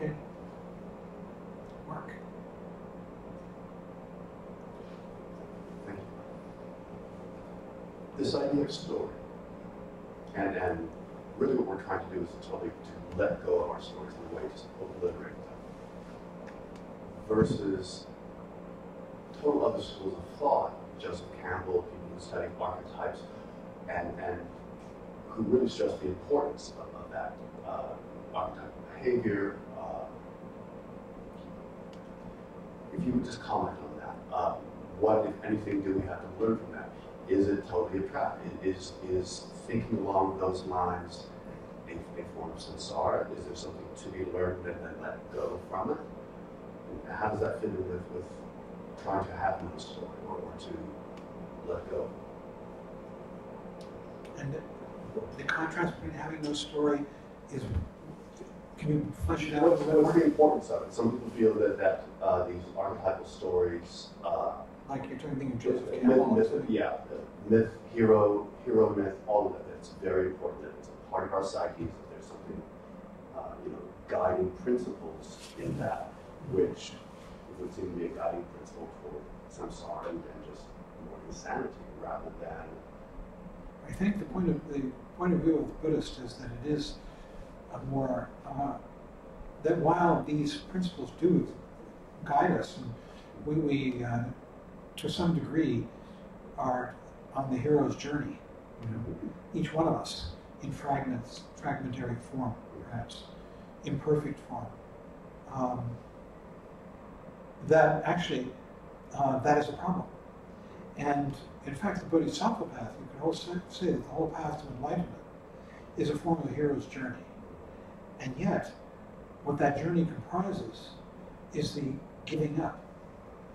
it work. Thank you. This idea of story, and really what we're trying to do is totally to let go of our stories in a way to obliterate them, versus total other schools of thought, Joseph Campbell, people who study archetypes, and who really stress the importance of that archetypal behavior. If you would just comment on that, what, if anything, do we have to learn from that? Is it totally attractive? Is thinking along those lines a form of samsara? Is there something to be learned and then let go from it? And how does that fit in with trying to have no story or to let go? And the contrast between having no story is, can you flesh it out? What's the importance of it? Some people feel that these archetypal stories, like you're talking of Joseph Campbell, myth, hero myth, all of it. It's very important that it's a part of our psyche. That there's something, guiding principles in that, which would seem to be a guiding principle for samsara and just more insanity rather than. I think the point of view of the Buddhist is that it is a more that while these principles do guide us, and we to some degree are on the hero's journey, each one of us in fragmentary form, perhaps imperfect form. That actually that is a problem, and in fact, the Bodhisattva path, you could also say that the whole path to enlightenment is a form of a hero's journey. And yet, what that journey comprises is the giving up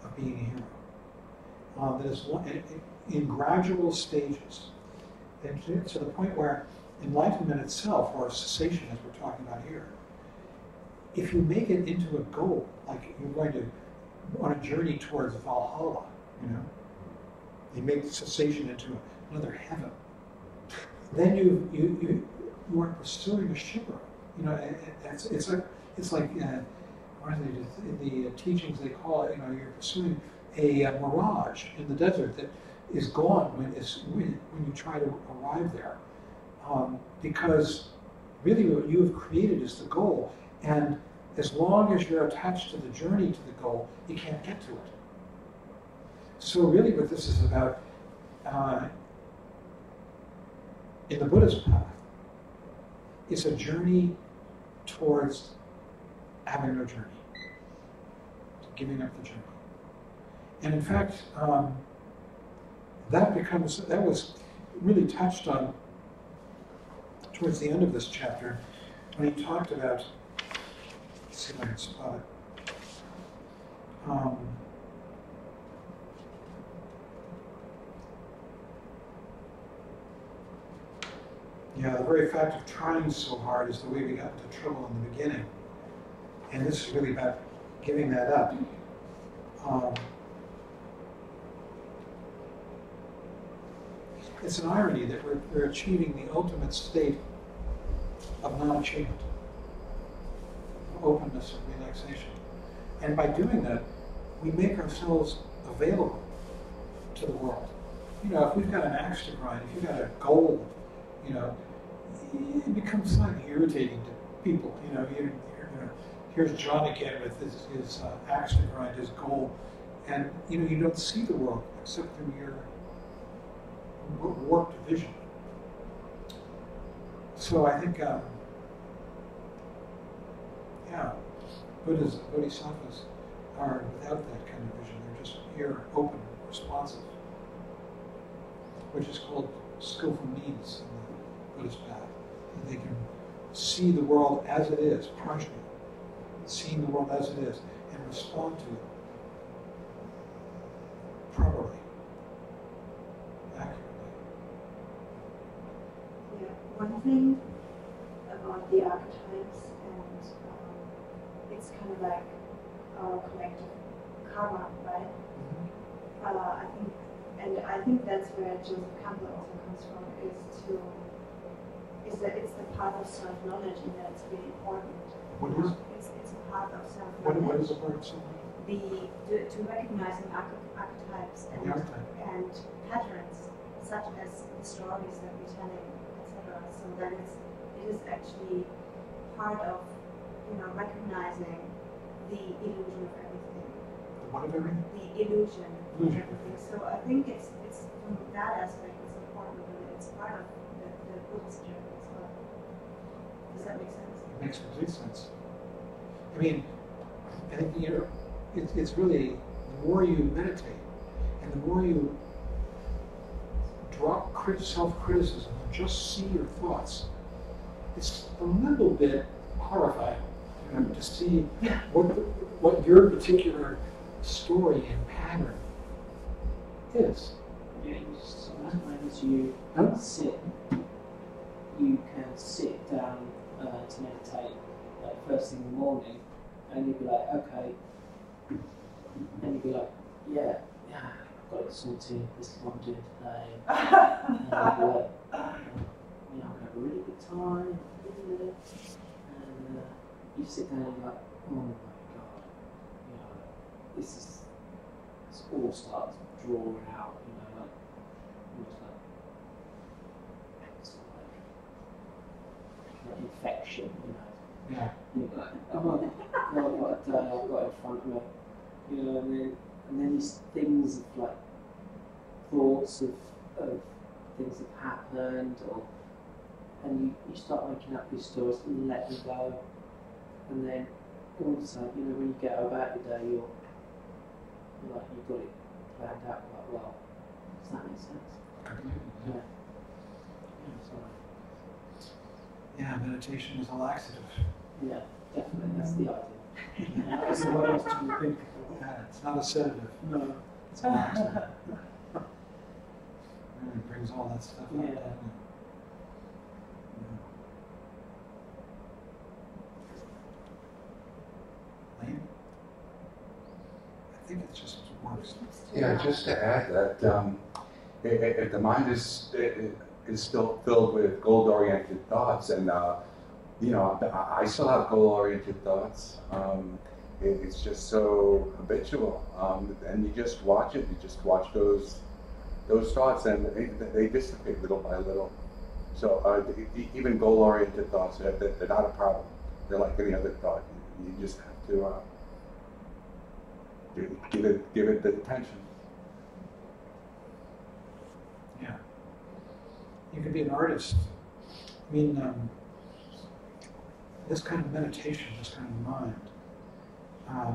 of being a hero. That is in gradual stages. And to the point where enlightenment itself, or cessation as we're talking about here, if you make it into a goal, like you're going to on a journey towards Valhalla, you make cessation into another heaven, then you are pursuing a shipper. It's like what are they, in the teachings they call it. You're pursuing a mirage in the desert that is gone when you try to arrive there, because really what you have created is the goal, and as long as you're attached to the journey to the goal, you can't get to it. So really what this is about in the Buddhist path is a journey towards having no journey, giving up the journey. And in fact, that was really touched on towards the end of this chapter when he talked about, let's see if I can spot it. The very fact of trying so hard is the way we got into trouble in the beginning. And this is really about giving that up. It's an irony that we're achieving the ultimate state of non-achievement, openness and relaxation. And by doing that, we make ourselves available to the world. If we've got an axe to grind, if you've got a goal, it becomes slightly irritating to people. Here's John again with his axe to grind, his goal, and you don't see the world except through your warped vision. So I think, Bodhisattvas are without that kind of vision. They're just pure, open, responsive, which is called skillful means in the Buddhist path. They can see the world as it is, prajna, seeing the world as it is, and respond to it properly, accurately. Yeah, one thing about the archetypes, and it's kind of like our collective karma, right? I think that's where Joseph Campbell also comes from, is that it's the path of self-knowledge, and that's really important. What is? It's a What is a part of soul? To recognizing archetypes and patterns, such as the stories that we're telling, etc. So that it is actually part of, recognizing the illusion of everything. The what of everything? The illusion of everything. So I think it's from that aspect it's important, but it's part of the Buddhist journey as well. Does that make sense? It makes complete sense. I mean, I think it's really the more you meditate and the more you drop self-criticism and just see your thoughts, it's a little bit horrifying, to see what your particular story and pattern is. Yeah, sometimes you sit, you can sit down to meditate like first thing in the morning, and you'd be like, okay, and you'd be like, yeah, I've got it sorted, this is what I'm doing today, and you'd be like, I'm gonna have a really good time, and you sit down and you're like, oh my god, this all starts drawing out, like almost like infection, Yeah. You're like, oh my god, what a day I've got in front of me, and then these things of like thoughts of things that have happened, and you start making up these stories and let them go, and then all of a sudden, when you get about your day, you're like, you've got it planned out quite well. Does that make sense? Yeah. Yeah, meditation is a laxative. Yeah, definitely, that's the idea. That's the way I was trying to think. Yeah, it's not a sedative. No. It's a laxative. It brings all that stuff out. Yeah. Doesn't it? Lane? I think it just works. Yeah, just to add that if the mind is still filled with goal-oriented thoughts, and I still have goal-oriented thoughts. It's just so habitual, and you just watch it. You just watch those thoughts, and they dissipate little by little. So even goal-oriented thoughts, they're not a problem. They're like any other thought. You just have to give it the attention. Yeah. You can be an artist. I mean, this kind of meditation, this kind of mind,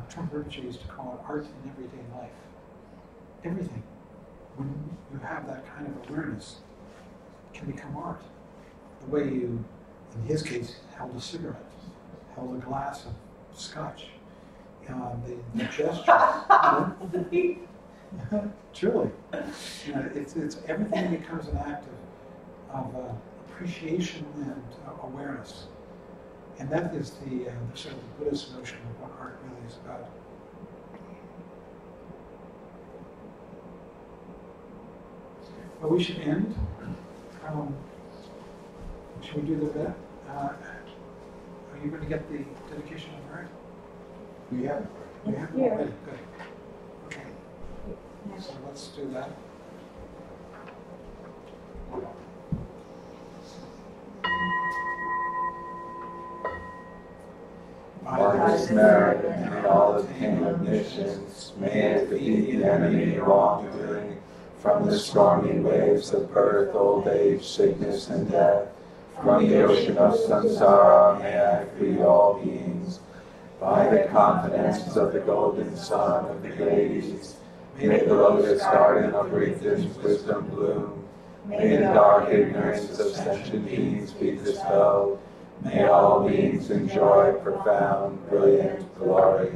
Trump Rinpoche used to call it art in everyday life. Everything, when you have that kind of awareness, can become art. The way you, in his case, held a cigarette, held a glass of scotch, the gestures. Truly, it's everything becomes an act of appreciation and awareness, and that is the sort of the Buddhist notion of what art really is about. Well, we should end. Should we do the bit? Are you going to get the dedication on right? We have. We have it already. Good. Okay. So let's do that. By this merit and all obtained omniscience, may it defeat the enemy wrongdoing, from the stormy waves of birth, old age, sickness, and death. From the ocean of samsara, may I free all beings. By the confidence of the golden sun of the great East, may the lotus garden of wisdom's wisdom bloom. May the dark ignorance of sentient beings be dispelled. May all beings enjoy profound, brilliant glory.